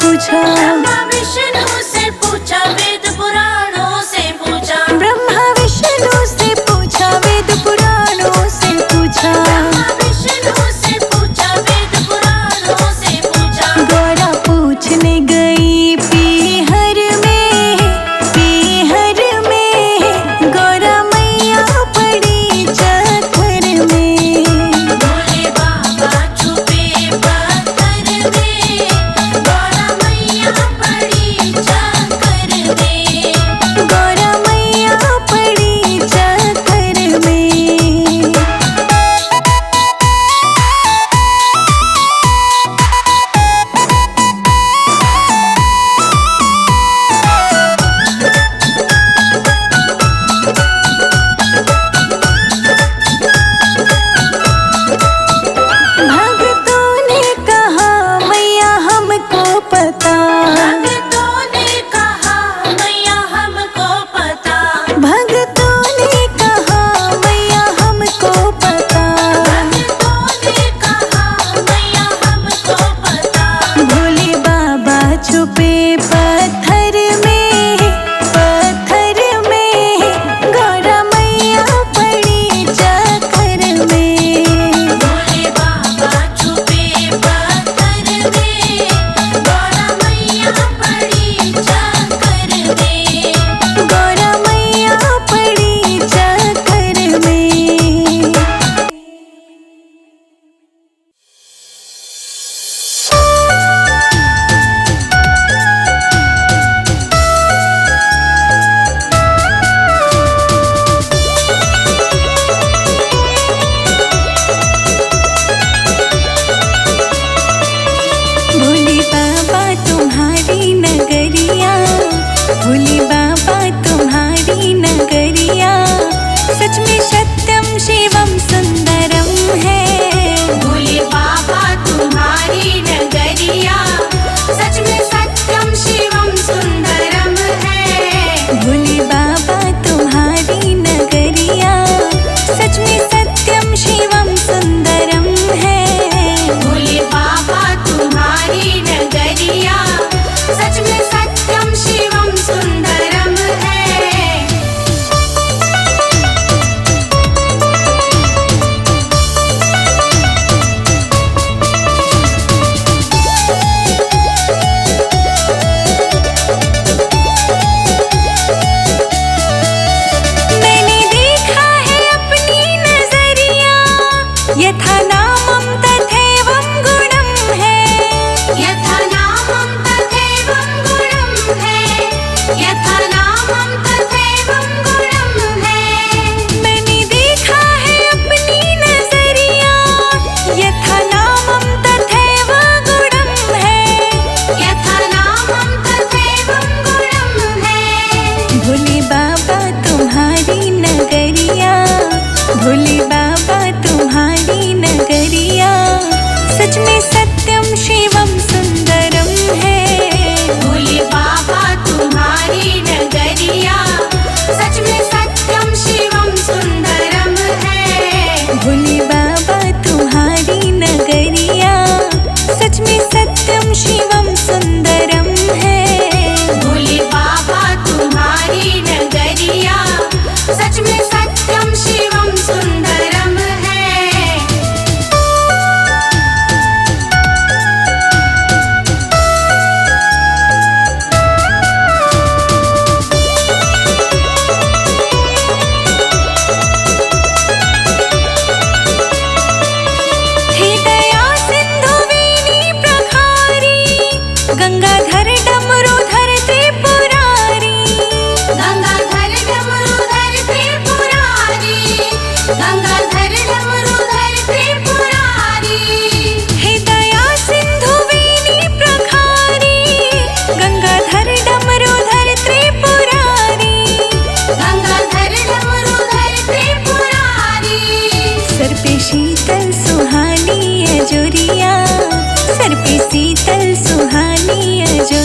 पूछा, ब्रह्मा विष्णु से पूछा, वेद पुराणों से पूछा, ब्रह्मा विष्णु से पूछा, वेद पुराणों से पूछा, ब्रह्मा विष्णु से पूछा, वेद पुराणों से पूछा। गौरा पूछने गई पीहर में, पीहर में गौरा मैया पड़ी चक्कर में। भोले बाबा छुपे पत्थर में, गौरा मैया पड़ी चक्कर में। गौरा मैया पड़ी चक्कर में। भक्तों ने कहा मैया हमको पता, भक्तों ने कहा मैया हमको पता, भक्तों ने कहा मैया हमको पता। भक्तों ने कहा मैया हमको पता। भोले बाबा छुपे पत्थर में, पत्थर में गौरा मैया पड़ी चक्कर में। भोले बाबा छुपे पत्थर में, गौरा मैया पड़ी चक्कर में। गौरा मैया पड़ी चक्कर में। भोले बाबा तुम्हारी नगरिया, भोले बाबा तुम्हारी नगरिया सच में सत्यम शिवम सुंदरम है। भोले बाबा तुम्हारी नगरिया सच में सत्यम शिवम सुंदरम है। भोले बाबा तुम्हारी नगरिया सच में सत्यम शिवम सुंदरम है। भोले बाबा तुम्हारी नगरिया सच में सत्यम शिवम सुंदरम है। मैंने देखा है अपनी नजरिया, यथा नामम तथैवं गुणम है। यथा नामं तथैवं गुणं है, यथा नामं तथैवं गुणं है। मैंने देखा है अपनी नजरिया, यथा नामम तथैव गुणम है। यथा नामं तथैवं गुणं है। भोले बाबा तुम्हारी नगरिया, भोले बाबा तुम्हारी नगरिया सच में सत्यम शिवम सुंदरम है। भोले बाबा तुम्हारी नगरिया सच में सत्यम शिवम सुंदरम है। भोले बाबा तुम्हारी नगरिया सच में सत्यम शिवम सुंदरम है। भोले बाबा तुम्हारी नगरिया सच में सत्यम शिवम सुंदरम है। हे दया सिंधु वेणी प्रखारी, गंगाधर डमरूधर त्रिपुरारी। गंगाधर डमरूधर त्रिपुरारी, गंगाधर डमरूधर त्रिपुरारी। हे दया सिंधु वेणी प्रखारी, गंगाधर डमरूधर त्रिपुरारी। गंगाधर डमरूधर त्रिपुरारी। सर पे शीतल सुहानी अजोरिया, सर पे शीतल सुहानी अजोरिया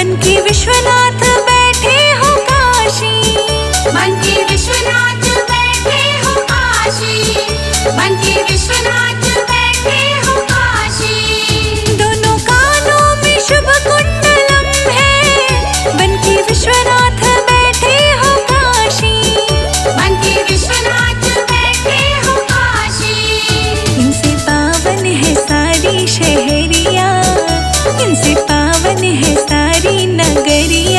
मन के विश्वनाथ बैठे हो काशी, मन के विश्वनाथ बैठे हो काशी, मन के विश्वनाथ बैठे हो काशी। दोनों कानों में शुभ कुंडलम है, मन के विश्वनाथ बैठे हो काशी, मन के विश्वनाथ बैठे हो काशी। इनसे पावन है सारी शहरिया, इनसे पावन है सारी नगरिया।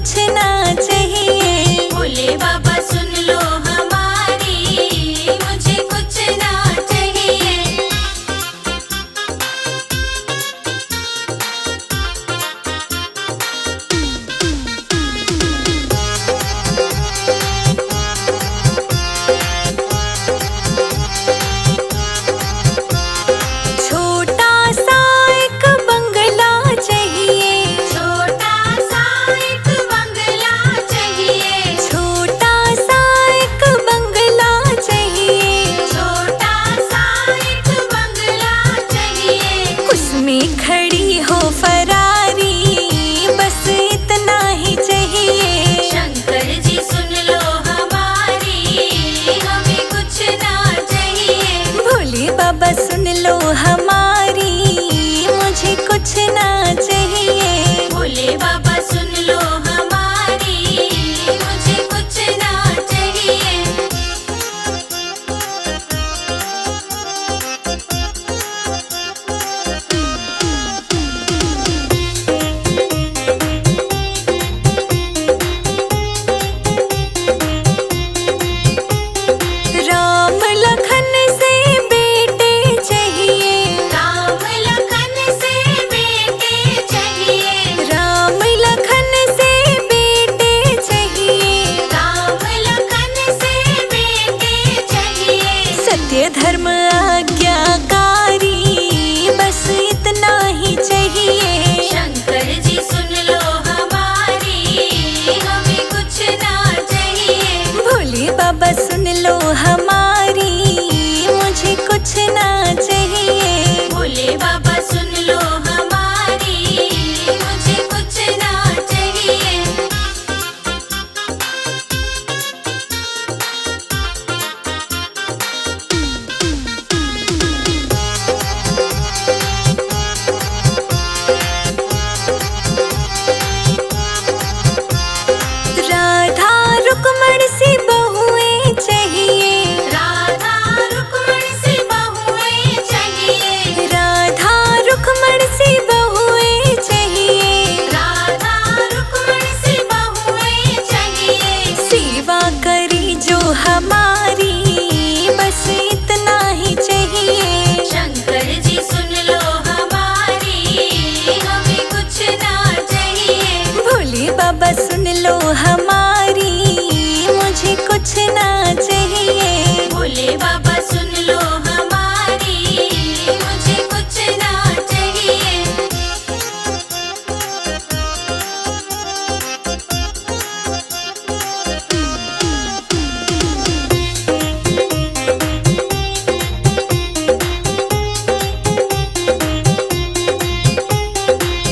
कुछ ना चाहिए। भोले बाबा सुन लो हमारी, मुझे कुछ ना चाहिए। छोटा सा एक बंगला चाहिए, छोटा सा एक बंगला चाहिए। छोटा सा एक बंगला चाहिए, छोटा सा एक बंगला चाहिए। उसमें खड़ी हो फरारी, बस इतना ही चाहिए। शंकर जी सुन लो हमारी, हमें कुछ ना चाहिए। भोले बाबा सुन लो हमारी, मुझे कुछ ना चाहिए। भोले बाबा सुन लो हमारी, मुझे कुछ ना चाहिए। राम लखन से बेटे चाहिए, राम लखन से बेटे चाहिए। राम लखन से बेटे चाहिए। राम लखन से बेटे चाहिए। सत्य धर्म आज्ञाकारी, बस इतना ही चाहिए। शंकर जी सुन लो हमारी, हमें कुछ ना चाहिए। भोले बाबा सुन लो हमारी, मुझे कुछ ना चाहिए। भोले बाबा सुन लो हमारी, मुझे कुछ ना चाहिए। राधा रुक्मण सी बहुएं चाहिए, राधा रुक्मण सी बहुएं चाहिए। राधा रुक्मण सी बहुएं चाहिए। राधा रुक्मण सी बहुएं चाहिए। सेवा करी जो हमारी, बस इतना ही चाहिए। शंकर जी सुन लो हमारी, हमें कुछ ना चाहिए। भोले बाबा सुन लो हमारी, मुझे कुछ ना चाहिए। भोले बाबा सुन लो हमारी, मुझे कुछ ना चाहिए।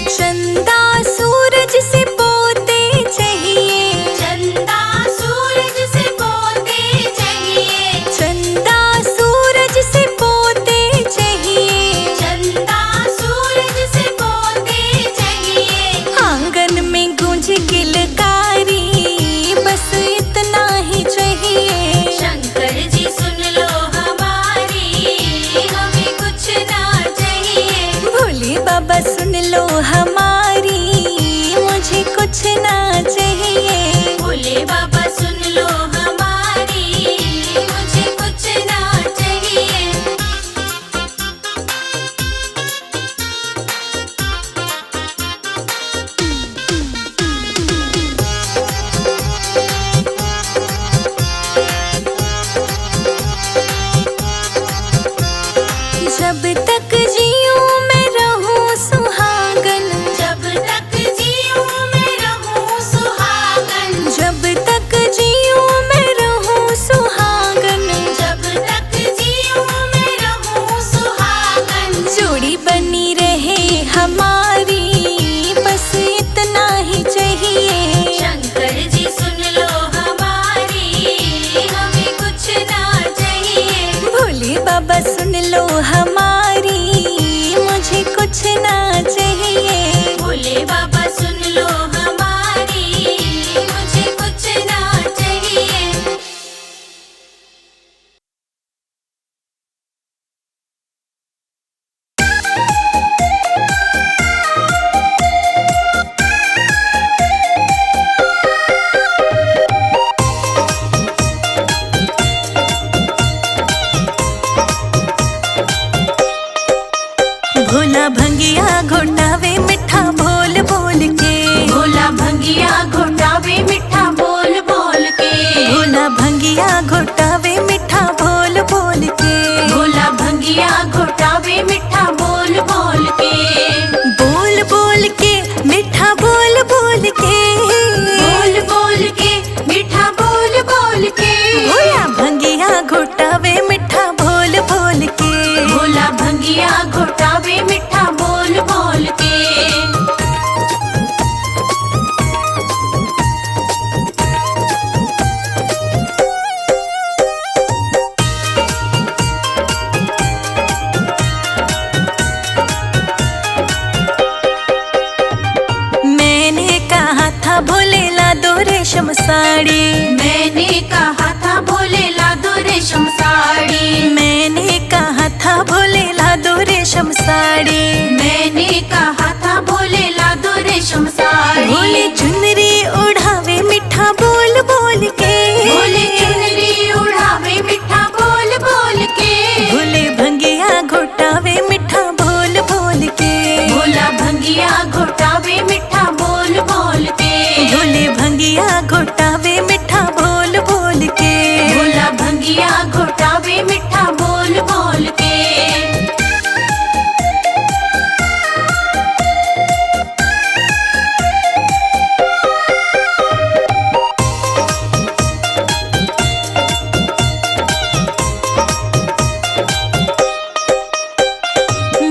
चंदा सूरज से पोते चाहिए, चंदा सूरज से पोते चाहिए। चंदा सूरज से पोते चाहिए। चंदा सूरज से पोते चाहिए। आंगन में गूंज किलकारी, बस इतना ही चाहिए। शंकर जी सुन लो हमारी, हमें कुछ ना चाहिए। भोले बाबा सुन लो हमारी, मुझे कुछ ना चाहिए। भोले बाबा सुन लो हमारी, मुझे कुछ ना चाहिए। जब तक जीऊं मैं रहूं सुहागन, जब तक जीऊं मैं रहूं सुहागन। जब तक जीऊं मैं रहूं सुहागन। जब तक जीऊं मैं रहूं सुहागन। जोड़ी बनी रहे हमारी, बस इतना ही चाहिए। शंकर जी सुन लो हमारी, हमें कुछ ना चाहिए। भोले बाबा सुन लो हमारी, भोला भंगिया घोटावे मिठा बोल बोल के, भोला भंगिया घोटावे मिठा बोल बोल के, भोला भंगिया घोटावे मिठा बोल बोल के, भोला भंगिया घोटावे मिठा बोल बोल के, बोल बोल के मिठा बोल बोल के, बोल बोल के मिठा बोल बोल के, भोला भंगिया घोटावे मिठा बोल बोल के, भोला भंगिया घोटावे मिठा बोल बोल के। मैंने कहा था भोले ला दो रेशम साड़ी, मैंने कहा था भोले ला दो रेशम साड़ी, मैंने कहा था भोले ला दो रेशम साड़ी, मैंने कहा था भोले ला दो रेशम साड़ी, भोले चुनरी उड़ावे मिठा बोल बोल के, भोले चुनरी उड़ावे मिठा बोल बोल के, भोले भंगिया घोटावे मिठा बोल बोल के, भोला भंगिया घोटावे मिठा बोल बोल के, भोले भंगिया घोटावे मिठा बोल बोल के, भोला भंगिया घोटावे मिठा बोल बोल के।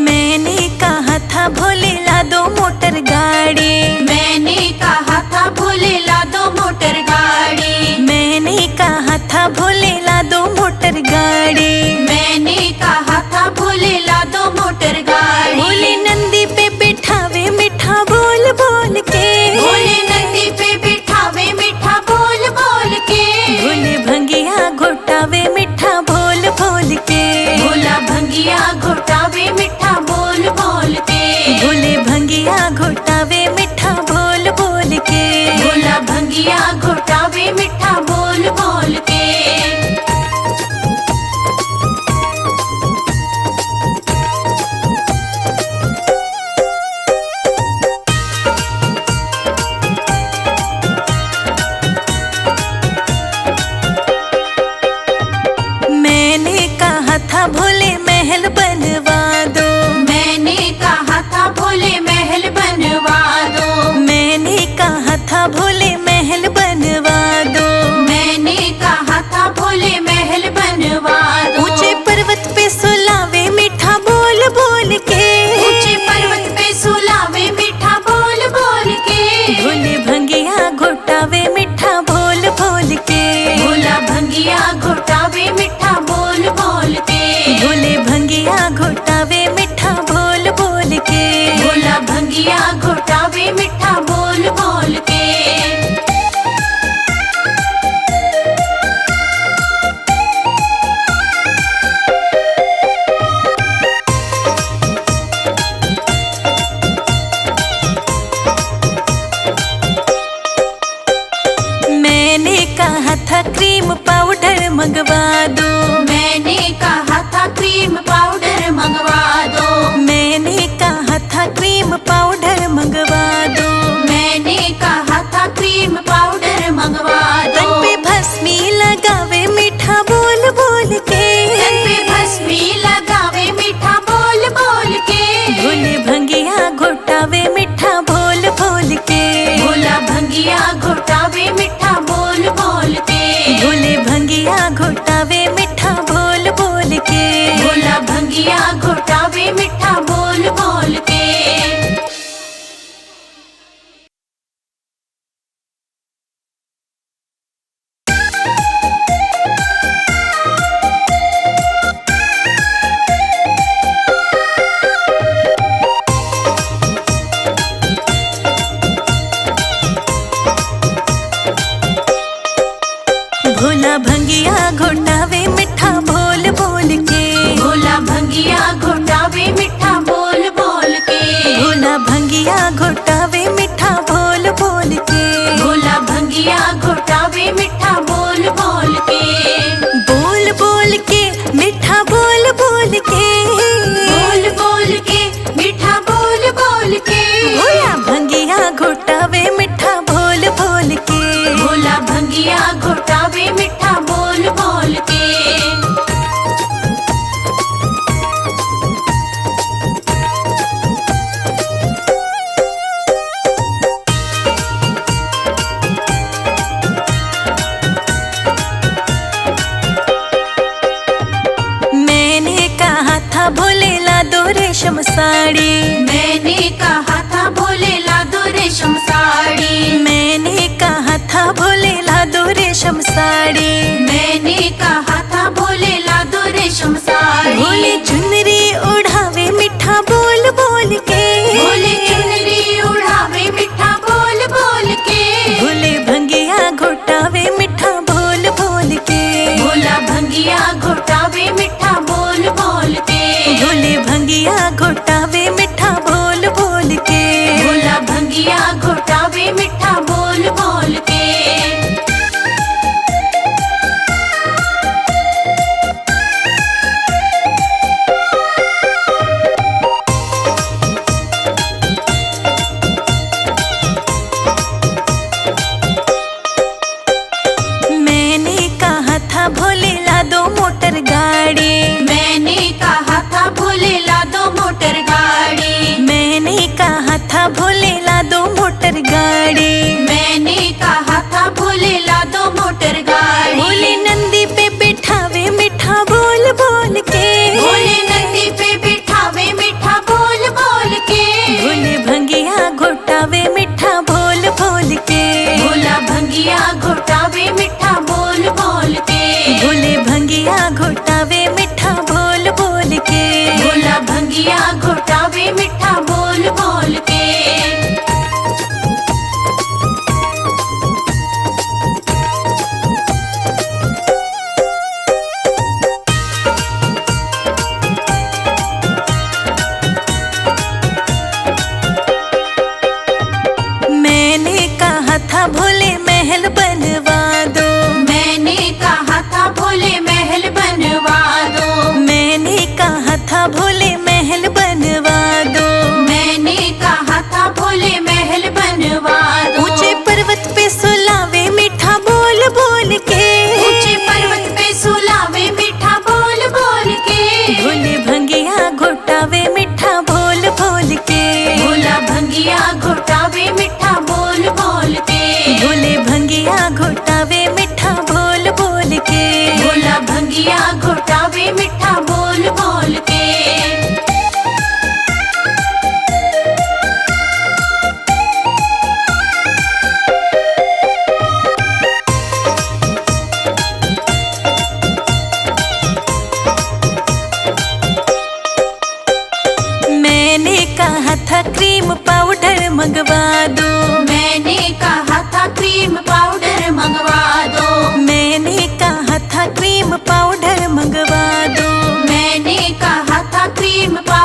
मैंने कहा था भोले ला दो मोटर गाड़ी, मैंने कहा था भोले ला दो मोटर गाड़ी, मैंने कहा था भोले ला दो मोटर गाड़ी, मैंने कहा था भोले ला दो मोटर गाड़ी, भोले नंदी पे बिठावे मिठा बोल बोल के, भोले नदी पे बिठावे मिठा बोल बोल के, भोले भंगिया घोटावे मिठा बोल बोल के, भोला भंगिया घोटावे मिठा बोल बोल के, भोले भंगिया घोटावे मिठा बोल बोल के, भोला भंगिया घोटावे मिठा बोल बोल के। मैंने कहा था भोले महल बनवा दो, मैंने कहा था भोले महल बनवा दो, मैंने कहा था भोले महल बनवा दो, मैंने कहा था भोले महल बनवा दो, ऊंचे पर्वत पे सुलावे मीठा बोल बोल के, ऊंचे पर्वत पे सुलावे मीठा बोल बोल के, भोले भंगिया घोटावे मिठा बोल बोल के, भोला भंगिया घोटावे मिठा बोल बोल के, भोले भंगिया घोटावे मिठा बोल बोल के, भोला भंगिया घोटावे मिठा बोल बोल के। मैंने कहा था क्रीम पाउडर मंगवा दो, मैंने कहा था क्रीम पाउडर मंगवा दो, मैंने कहा था क्रीम पाउडर मंगवा दो, साड़ी। मैंने कहा था भोले ला दो रेशम साड़ी। मैंने कहा था भोले ला दो रेशम साड़ी। मैंने कहा था भोले ला दो रेशम साड़ी। भोले चुनरी उड़ावे मीठा बोल बोल के। भोले चुनरी उड़ावे मीठा बोल बोल के। भोले भंगिया घोटावे मीठा बोल बोल के। भोला भंगिया घोटावे मीठा बोल बोल के। भोले भंगिया घोटावे मीठा बोल बोल के। भोला भंगिया घोटावे मीठा बोल बोल के। मैंने कहा था भोले ला दो मोटर गाड़ी। मैंने कहा था भोले ला दो मोटर गाड़ी। मैंने कहा था भोले ला दो मोटर गाड़ी। मैंने कहा था भोले ला दो मोटर गाड़ी। भोले नंदी पे बिठावे मीठा बोल बोल के। भोले नंदी पे बिठावे मीठा बोल बोल के। भोले भंगिया घोटावे मीठा बोल बोल के। भोला भंगिया घोटावे मीठा बोल बोल के। भोले भंगिया घोटावे मीठा बोल बोल के। भोला भंगिया घोटावे मीठा बोल बोल के। मैंने कहा था भोले महल बनवा दो। मैंने कहा था भोले महल बनवा दो। मैंने कहा था भोले महल बनवा दो। मैंने कहा था भोले महल बनवा दो। ऊंचे पर्वत पे सुलावे मीठा बोल बोल के। ऊंचे पर्वत पे सुलावे मीठा बोल बोल के। भोले भंगिया घोटावे मीठा बोल बोल के। भोला भंगिया घोटावे मीठा बोल बोल के। भोले भंगिया घोटावे मीठा बोल बोल के। भोला भंगिया घोटावे मीठा बोल बोल के। मैंने कहा था क्रीम पाउडर मंगवा दो। मैंने कहा था क्रीम पाउडर मंगवा दो। मैंने कहा था क्रीम पाउडर मंगवा दो। मैंने कहा था क्रीम पाउडर